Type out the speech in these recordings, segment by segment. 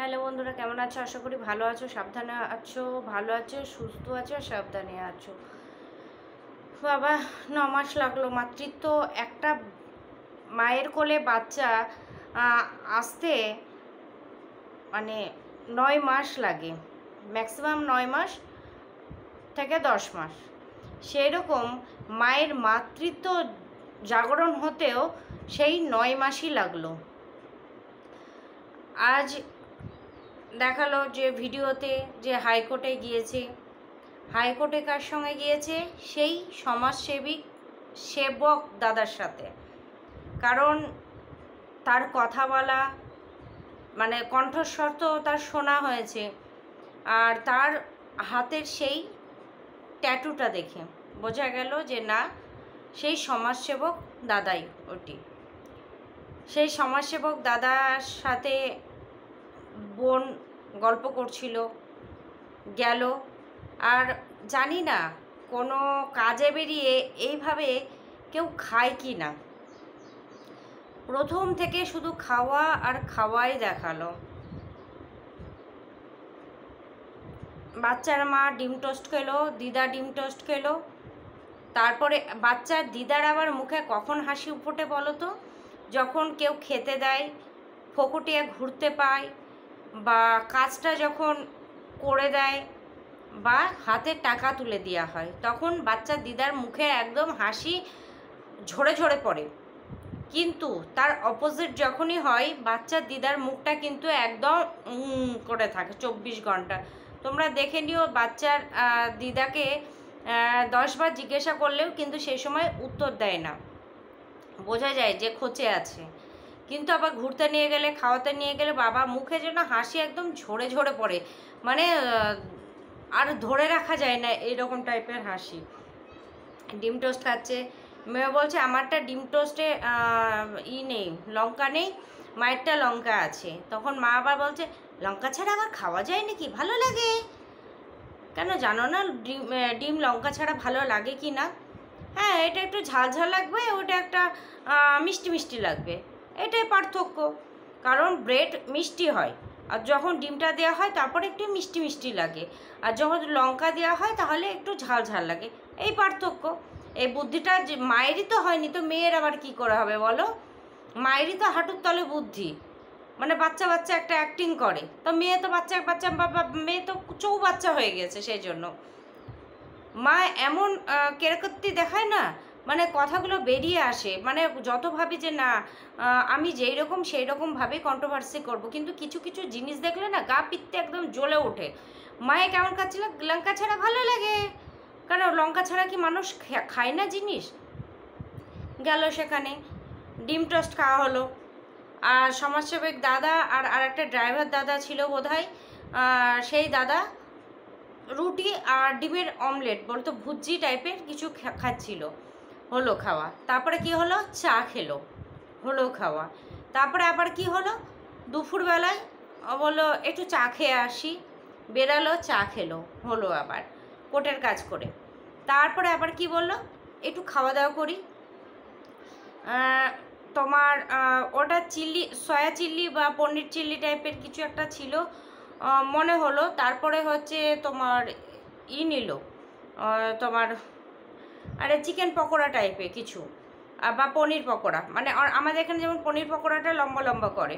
Hello বন্ধুরা, কেমন আছো? আশা করি ভালো আছো, সাবধানে আছো, ভালো আছো, সুস্থ আছো, সাবধানে আছো। বাবা, 9 মাস লাগলো মাতৃত্ব। একটা মায়ের কোলে বাচ্চা আসতে মানে 9 মাস লাগে, ম্যাক্সিমাম 9 মাস থেকে 10 মাস। সেই রকম মায়ের মাতৃত্ব জাগরণ হতেও সেই 9 মাসই লাগলো। আজ দেখালো যে ভিডিওতে যে হাইকোর্টে গিয়েছে, হাইকোর্টে কার সঙ্গে গিয়েছে? সেই সেবক দাদার সাথে। কারণ তার কথা বলা মানে কণ্ঠস্বর তো তার শোনা হয়েছে, আর তার হাতের সেই ট্যাটুটা দেখে বোঝা গেল যে না, সেই সমাজসেবক দাদাই ওটি। সেই সমাজসেবক দাদার সাথে বোন গল্প করছিল, গেল। আর জানি না কোনো কাজে বেরিয়ে এইভাবে কেউ খায় কি না। প্রথম থেকে শুধু খাওয়া আর খাওয়াই দেখালো। বাচ্চার মা ডিম টোস্ট খেলো, দিদা ডিম টোস্ট খেলো। তারপরে বাচ্চার দিদার আবার মুখে কখন হাসি ফোটে বলো তো? যখন কেউ খেতে দেয়, ফকুটিয়ে ঘুরতে পায়, বা কাজটা যখন করে দেয়, বা হাতে টাকা তুলে দেওয়া হয়, তখন বাচ্চার দিদার মুখে একদম হাসি ঝরে ঝরে পড়ে। কিন্তু তার অপোজিট যখনই হয়, বাচ্চার দিদার মুখটা কিন্তু একদম করে থাকে 24 ঘন্টা। তোমরা দেখে নিও, বাচ্চার দিদাকে 10 বার জিজ্ঞাসা করলেও কিন্তু সেই সময় উত্তর দেয় না, বোঝা যায় যে খোঁচে আছে। কিন্তু আবার ঘুরতে নিয়ে গেলে, খাওয়াতে নিয়ে গেলে বাবা মুখে যেন হাসি একদম ঝরে ঝরে পড়ে, মানে আর ধরে রাখা যায় না এইরকম টাইপের হাসি। ডিম টোস্ট খাচ্ছে, মেয়ে বলছে আমারটা ডিম টোস্টে নেই, লঙ্কা নেই, মায়েরটা লঙ্কা আছে। তখন মা আবার বলছে লঙ্কা ছাড়া আবার খাওয়া যায় নাকি, ভালো লাগে? কেন জানো না ডিম লঙ্কা ছাড়া ভালো লাগে কি না? হ্যাঁ, এটা একটু ঝাল ঝাল লাগবে, ওটা একটা মিষ্টি মিষ্টি লাগবে, এটাই পার্থক্য। কারণ ব্রেড মিষ্টি হয়, আর যখন ডিমটা দেওয়া হয় তারপরে একটু মিষ্টি মিষ্টি লাগে, আর যখন লঙ্কা দেওয়া হয় তাহলে একটু ঝাল ঝাল লাগে, এই পার্থক্য। এই বুদ্ধিটা যে মায়েরই তো হয়নি, তো মেয়ের আবার কি করে হবে বলো? মায়েরই তো হাঁটুর তলে বুদ্ধি, মানে বাচ্চা বাচ্চা একটা অ্যাক্টিং করে, তো মেয়ে তো বাচ্চা বাচ্চা মেয়ে তো চৌবাচ্চা হয়ে গেছে। সেই জন্য মা এমন কেরাকত্তি দেখায় না, মানে কথাগুলো বেরিয়ে আসে, মানে যত ভাবি যে না আমি যেই রকম সেই রকমভাবে কন্ট্রোভার্সি করব, কিন্তু কিছু কিছু জিনিস দেখলে না গা পিত্তে একদম জ্বলে ওঠে। মায়ে কেমন খাচ্ছিল, লঙ্কা ছাড়া ভালো লাগে, কারণ লঙ্কা ছাড়া কি মানুষ খায় না জিনিস? গেল সেখানে ডিম টোস্ট খাওয়া হলো, আর সমাজসেবক দাদা আর একটা ড্রাইভার দাদা ছিল বোধহয়, সেই দাদা রুটি আর ডিমের অমলেট বলতো ভুজি টাইপের কিছু খাচ্ছিল। হলো খাওয়া, তারপরে কি হলো, চা খেলো, হলো খাওয়া। তারপরে আবার কি হলো, দুপুরবেলায় বললো একটু চা খেয়ে আসি, বেরালো, চা খেলো, হলো আবার কোর্টের কাজ করে। তারপরে আবার কি বললো, একটু খাওয়া দাওয়া করি। তোমার ওটা সয়া চিল্লি বা পনির চিল্লি টাইপের কিছু একটা ছিল মনে হলো। তারপরে হচ্ছে তোমার নিল তোমার আরে চিকেন পকোড়া টাইপের কিছু, বা পনির পকোড়া, মানে আমাদের এখানে যেমন পনির পকোড়াটা লম্বা লম্বা করে,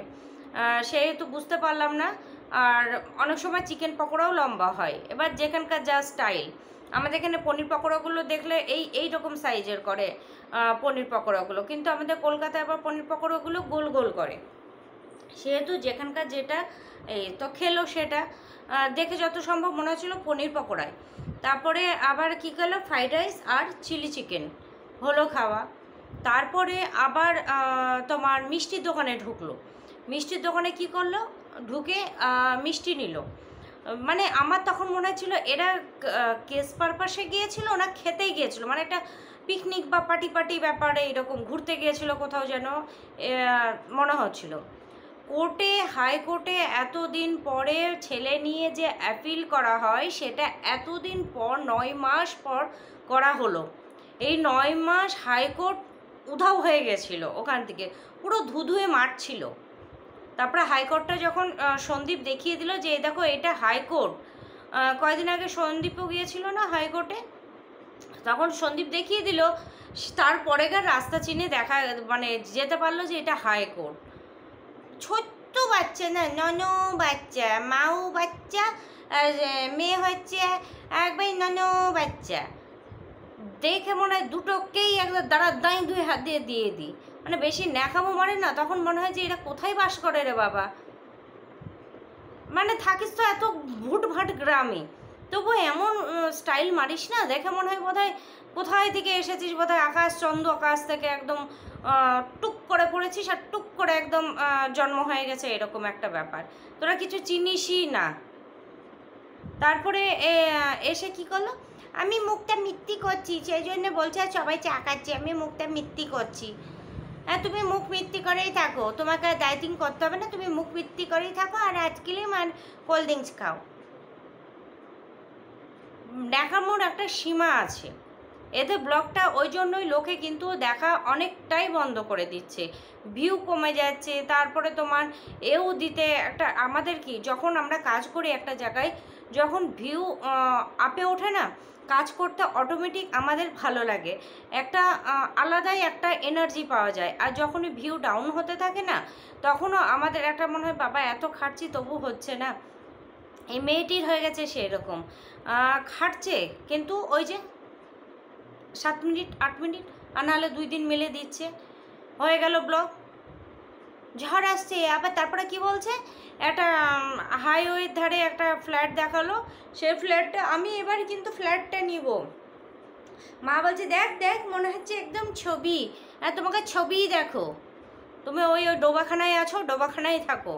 সেহেতু বুঝতে পারলাম না। আর অনেক সময় চিকেন পকোড়াও লম্বা হয়, এবার যেখানকার যা স্টাইল। আমাদের এখানে পনির পকোড়াগুলো দেখলে এই রকম সাইজের করে পনির পকোড়াগুলো, কিন্তু আমাদের কলকাতায় আবার পনির পকোড়াগুলো গোল গোল করে, সেহেতু যেখানকার যেটা এই তো খেলো সেটা দেখে যত সম্ভব মনে হচ্ছিল পনির পকোড়ায়। তারপরে আবার কী খেলো, ফ্রাইড রাইস আর চিলি চিকেন হলো খাওয়া। তারপরে আবার তোমার মিষ্টির দোকানে ঢুকলো। মিষ্টির দোকানে কি করলো, ঢুকে মিষ্টি নিল। মানে আমার তখন মনে হচ্ছিল এরা কেস পারপাসে গিয়েছিল না খেতেই গিয়েছিল, মানে একটা পিকনিক বা পার্টি ব্যাপারে এরকম ঘুরতে গিয়েছিল কোথাও যেন মনে হচ্ছিল। কোর্টে, হাইকোর্টে এতদিন পরে ছেলে নিয়ে যে অ্যাপিল করা হয়, সেটা এতদিন পর 9 মাস পর করা হলো। এই 9 মাস হাইকোর্ট উধাও হয়ে গেছিল, ওখান থেকে পুরো ধুধুয়ে মাঠ ছিল। তারপরে হাইকোর্টটা যখন সন্দীপ দেখিয়ে দিল যে দেখো এটা হাইকোর্ট, কয়দিন আগে সন্দীপও গিয়েছিল না হাইকোর্টে, তখন সন্দীপ দেখিয়ে দিল, তারপরেকার রাস্তা চিনে দেখা মানে যেতে পারলো যে এটা হাইকোর্ট। ছোট্ট বাচ্চা না, ননো বাচ্চা, মাও বাচ্চা, আর মেয়ে হচ্ছে একবার ননো বাচ্চা, দেখে মনে হয় দুটোকেই একদম দাঁড়ায় দুই হাত দিয়ে দিয়ে দিই, মানে বেশি ন্যাকামো মারে না, তখন মনে হয় যে এরা কোথায় বাস করে রে বাবা, মানে থাকিস তো এত ভুটভাট গ্রামে, তবু এমন স্টাইল মারিস না, দেখে মনে হয় বোধহয় কোথায় থেকে এসেছিস, বোধহয় আকাশ চন্দ্র আকাশ থেকে একদম টুক করে পড়েছিস আর টুক করে একদম জন্ম হয়ে গেছে, এরকম একটা ব্যাপার, তোরা কিছু চিনিসই না। তারপরে এসে কি করলো, আমি মুখটা মিথ্যি করছি সেই জন্য বলছে আর সবাই চাকাচ্ছি, আমি মুখটা মিথ্যি করছি। হ্যাঁ, তুমি মুখ মিথ্যি করেই থাকো, তোমাকে ডায়েটিং করতে হবে না, তুমি মুখ মিথ্যি করেই থাকো আর আজকালই কোল্ড ড্রিঙ্কস খাও। দেখার একটা সীমা আছে, এদের ব্লগটা ওই জন্যই লোকে কিন্তু দেখা অনেকটাই বন্ধ করে দিচ্ছে, ভিউ কমে যাচ্ছে। তারপরে তোমার এও দিতে একটা, আমাদের কি যখন আমরা কাজ করি একটা জায়গায়, যখন ভিউ আপে ওঠে না, কাজ করতে অটোমেটিক আমাদের ভালো লাগে, একটা আলাদাই একটা এনার্জি পাওয়া যায়। আর যখনই ভিউ ডাউন হতে থাকে না, তখনও আমাদের একটা মনে হয় বাবা এত খাটছি তবু হচ্ছে না। এই মেয়েটির হয়ে গেছে সেরকম, খাটছে কিন্তু ওই যে 7 মিনিট 8 মিনিট, আর নাহলে 2 দিন মেলে দিচ্ছে, হয়ে গেল ব্লগ, ঝড় আসছে। আবার তারপরে কি বলছে, একটা হাইওয়ের ধারে একটা ফ্ল্যাট দেখালো, সেই ফ্ল্যাটটা আমি এবার কিন্তু ফ্ল্যাটটা নিব। মা বলছে দেখ দেখ মনে হচ্ছে একদম ছবি, তোমাকে ছবিই দেখো, তুমি ওই ডোবাখানায় আছো, ডোবাখানায় থাকো।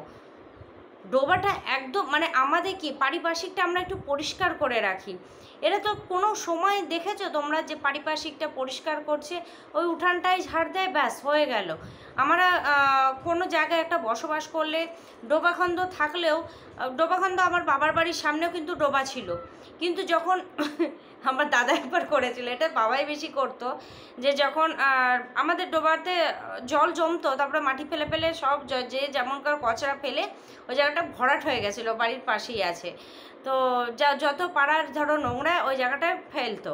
ডোবাটা একদম মানে আমাদের কি পারিপার্শ্বিকটা আমরা একটু পরিষ্কার করে রাখি, এরা তো কোনো সময় দেখেছো তোমরা যে পারিপার্শ্বিকটা পরিষ্কার করছে, ওই উঠানটায় ঝাড় দেয়, ব্যাস হয়ে গেল। আমরা কোনো জায়গায় একটা বসবাস করলে ডোবাখন্দ থাকলেও, ডোবাখন্দ আমার বাবার বাড়ির সামনেও কিন্তু ডোবা ছিল, কিন্তু যখন আমার দাদা একবার করেছিল, এটা বাবাই বেশি করতো, যে যখন আমাদের ডোবাতে জল জমতো, তারপরে মাটি ফেলে ফেলে সব যে যেমনকার কচরা ফেলে ওই জায়গাটা ভরাট হয়ে গেছিলো, বাড়ির পাশেই আছে, তো যত পাড়ার ধরো নোংরা ওই জায়গাটায় ফেলতো,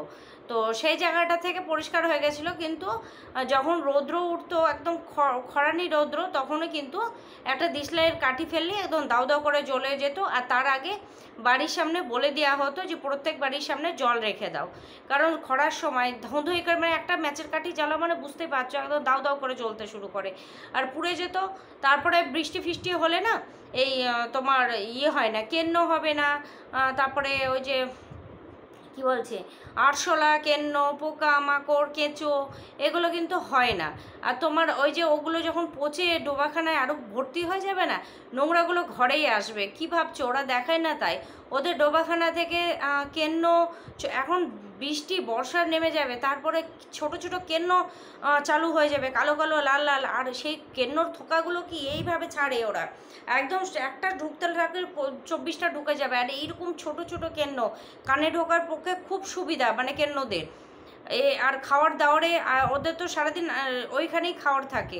তো সেই জায়গাটা থেকে পরিষ্কার হয়ে গেছিলো। কিন্তু যখন রৌদ্র উঠতো একদম খরানি রৌদ্র, তখনও কিন্তু একটা দিশলাইয়ের কাঠি ফেললে একদম দাউ দাউ করে জ্বলে যেত। আর তার আগে বাড়ির সামনে বলে দেওয়া হতো যে প্রত্যেক বাড়ির সামনে জল রেখে দাও, কারণ খরার সময় ধুঁধুই করে মানে একটা ম্যাচের কাঠি জ্বালা মানে বুঝতেই পারছো একদম দাউ দাউ করে জ্বলতে শুরু করে আর পুড়ে যেত। তারপরে বৃষ্টি ফিষ্টি হলে না এই তোমার ইয়ে হয় না, কেন্ন হবে না, তারপরে ওই যে কি বলছে আরশোলা, কেন্ন, পোকা মাকড়, কেঁচো, এগুলো কিন্তু হয় না। আর তোমার ওই যে ওগুলো যখন পচে ডোবাখানায় আরও ভর্তি হয়ে যাবে না, নোংরাগুলো ঘরেই আসবে। কি ভাবছো, ওরা দেখায় না তাই? ওদের ডোবাখানা থেকে কেন্ন, এখন বৃষ্টি বর্ষা নেমে যাবে, তারপরে ছোট ছোট কেন্ন চালু হয়ে যাবে, কালো কালো লাল লাল, আর সেই কেন্নর থোকাগুলো কি এইভাবে ছাড়ে ওরা, একদম একটা ঢুকতে থাকে 24টা ঢুকে যাবে। আর এইরকম ছোট ছোট কেন্ন কানে ঢোকার পক্ষে খুব সুবিধা, মানে কেন্নদের আর খাওয়ার দাওয়ারে ওদের তো সারাদিন ওইখানেই খাওয়ার থাকে,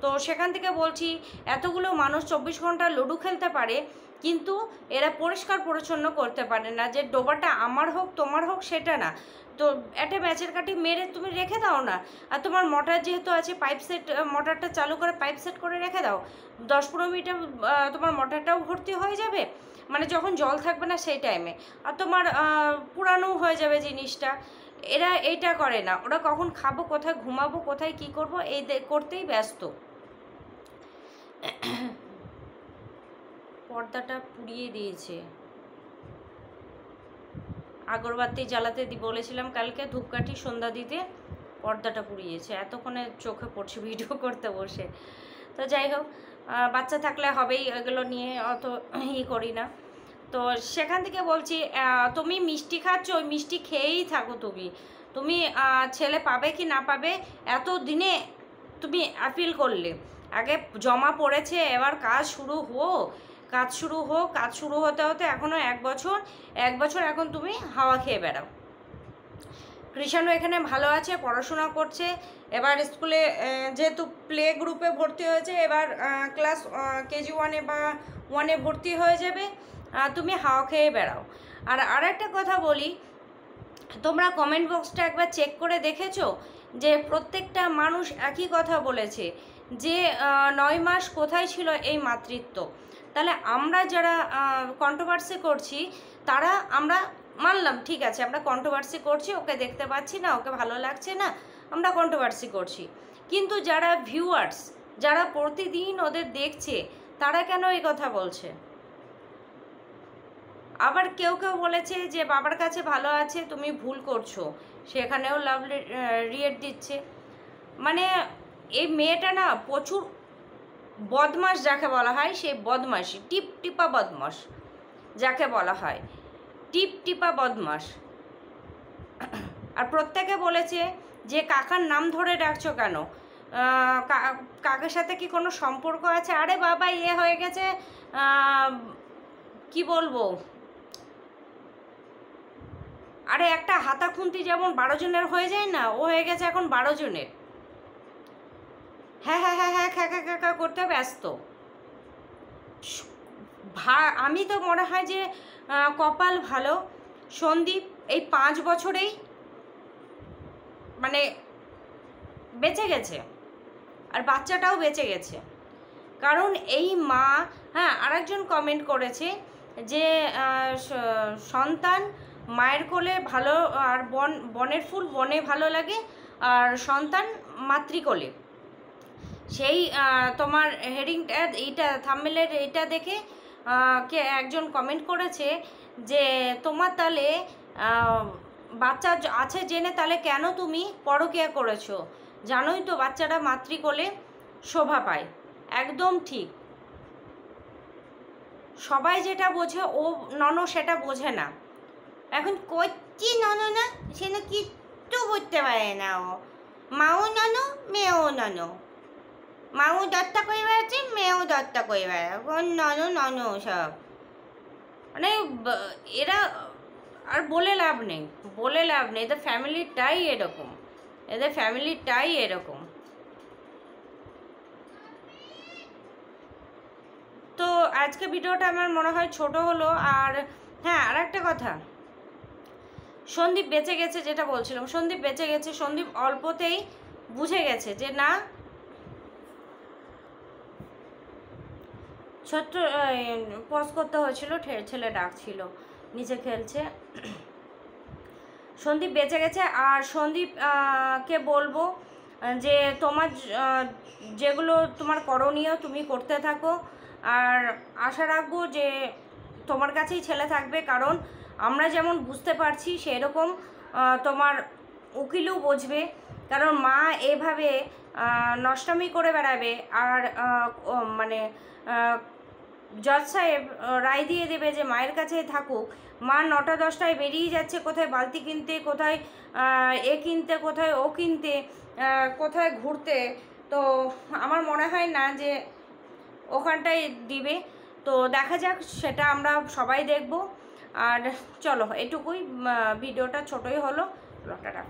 তো সেখান থেকে বলছি এতগুলো মানুষ 24 ঘন্টা লুডো খেলতে পারে, কিন্তু এরা পরিষ্কার পরিচ্ছন্ন করতে পারে না। যে ডোবাটা আমার হোক তোমার হোক সেটা না, তো একটা ম্যাচের কাঠি মেরে তুমি রেখে দাও না। আর তোমার মোটর যেহেতু আছে, পাইপ সেট, মোটরটা চালু করে পাইপ সেট করে রেখে দাও, 10-15 মিনিটে তোমার মোটরটাও ভর্তি হয়ে যাবে, মানে যখন জল থাকবে না সেই টাইমে, আর তোমার পুরানো হয়ে যাবে জিনিসটা। এরা এইটা করে না, ওরা কখন খাবো, কোথায় ঘুমাবো, কোথায় কি করব, এই করতেই ব্যস্ত। পর্দাটা পুড়িয়ে দিয়েছে, আগরবাতি জ্বালাতে বলেছিলাম কালকে, ধূপকাঠি সন্ধ্যা দিতে, পর্দাটা পুড়িয়েছে, এতক্ষণে চোখে পড়ছে ভিডিও করতে বসে। তো যাই হোক, বাচ্চা থাকলে হবেই, এগুলো নিয়ে অত করি না। তো সেখান থেকে বলছি, তুমি মিষ্টি খাচ্ছ, ওই মিষ্টি খেয়েই থাকো। তুমি ছেলে পাবে কি না পাবে এত দিনে তুমি অ্যাপিল করলে, আগে জমা পড়েছে, এবার কাজ শুরু হোক, কাজ শুরু হতে হতে এখনও 1 বছর এখন তুমি হাওয়া খেয়ে বেড়াও। কৃষাণু এখানে ভালো আছে, পড়াশোনা করছে। এবার স্কুলে যেহেতু প্লে গ্রুপে ভর্তি হয়েছে, এবার ক্লাস কেজি 1-এ বা 1-এ ভর্তি হয়ে যাবে। তুমি হাওয়া খেয়ে বেড়াও। আর আরেকটা কথা বলি, তোমরা কমেন্ট বক্সটা একবার চেক করে দেখেছো যে প্রত্যেকটা মানুষ একই কথা বলেছে যে 9 মাস কোথায় ছিল এই মাতৃত্ব। তাহলে আমরা যারা কন্ট্রোভার্সি করছি তারা, আমরা মানলাম ঠিক আছে, আমরা কন্ট্রোভার্সি করছি, ওকে দেখতে পাচ্ছি না, ওকে ভালো লাগছে না, আমরা কন্ট্রোভার্সি করছি। কিন্তু যারা ভিউয়ার্স, যারা প্রতিদিন ওদের দেখছে, তারা কেন এই কথা বলছে? আবার কেউ কেউ বলেছে যে বাবার কাছে ভালো আছে, তুমি ভুল করছো, সেখানেও লাভ রিয়েক্ট দিচ্ছে। মানে এই মেয়েটা না প্রচুর বদমাস যাকে বলা হয়, সেই বদমাসি, টিপা বদমাস যাকে বলা হয়, টিপা বদমাস। আর প্রত্যেকে বলেছে যে কাকার নাম ধরে ডাকছো কেন, কাকার সাথে কি কোনো সম্পর্ক আছে? আরে বাবা, হয়ে গেছে, কি বলবো, আরে একটা হাতা খুন্তি যেমন 12 জনের হয়ে যায় না, ও হয়ে গেছে এখন 12 জনের। হ্যাঁ হ্যাঁ হ্যাঁ হ্যাঁ, খ্যাকা করতে ব্যস্ত। আমি তো মনে হয় যে কপাল ভালো, সন্দীপ এই 5 বছরেই মানে বেঁচে গেছে, আর বাচ্চাটাও বেঁচে গেছে। কারণ এই মা, হ্যাঁ আরেকজন কমেন্ট করেছে যে সন্তান মায়ের কোলে ভালো, আর বনের ফুল বনে ভালো লাগে, আর সন্তান মাতৃকোলে। সেই তোমার হেডিংটা, এইটা থাম্বনেলের এইটা দেখে কে একজন কমেন্ট করেছে যে তোমার তাহলে বাচ্চা আছে জেনে তাহলে কেন তুমি পরকীয়া করেছো? জানোই তো বাচ্চাটা মাতৃকোলে শোভা পায়। একদম ঠিক। সবাই যেটা বোঝে ও নন সেটা বোঝে না। এখন কচ্ছি নন না, সে না কিচ্ছু বুঝতে পারে না। ও মাও নন, মেয়েও নন, মাও দত্তা করে বেড়াচ্ছে, মেয়েও দত্তা করে বেড়ায়, নন সব। মানে এরা আর বলে লাভ নেই, এদের ফ্যামিলিটাই এরকম, তো আজকে ভিডিওটা আমার মনে হয় ছোট হলো। আর হ্যাঁ, আর একটা কথা, সন্দীপ বেঁচে গেছে, যেটা বলছিলাম, সন্দীপ বেঁচে গেছে। সন্দীপ অল্পতেই বুঝে গেছে যে না, ছোট্ট পজ করতে হয়েছিল, ছেলে ডাকছিল, নিচে খেলছে। সন্দীপ বেঁচে গেছে। আর সন্দীপ কে বলবো যে তোমার যেগুলো তোমার করণীয় তুমি করতে থাকো, আর আশা রাখবো যে তোমার কাছেই ছেলে থাকবে। কারণ আমরা যেমন বুঝতে পারছি সেরকম তোমার উকিলও বুঝবে। কারণ মা এভাবে নষ্টামি করে বেড়াবে, আর মানে জজ সাহেব রায় দিয়ে দেবে যে মায়ের কাছেই থাকুক। মা 9টা 10টায় বেরিয়ে যাচ্ছে কোথায় বালতি কিনতে, কোথায় এ কিনতে, কোথায় ও কিনতে, কোথায় ঘুরতে। তো আমার মনে হয় না যে ওখানটায় দিবে। তো দেখা যাক, সেটা আমরা সবাই দেখব। আর চলো, এটুকুই, ভিডিওটা ছোটই হলো। টাটা।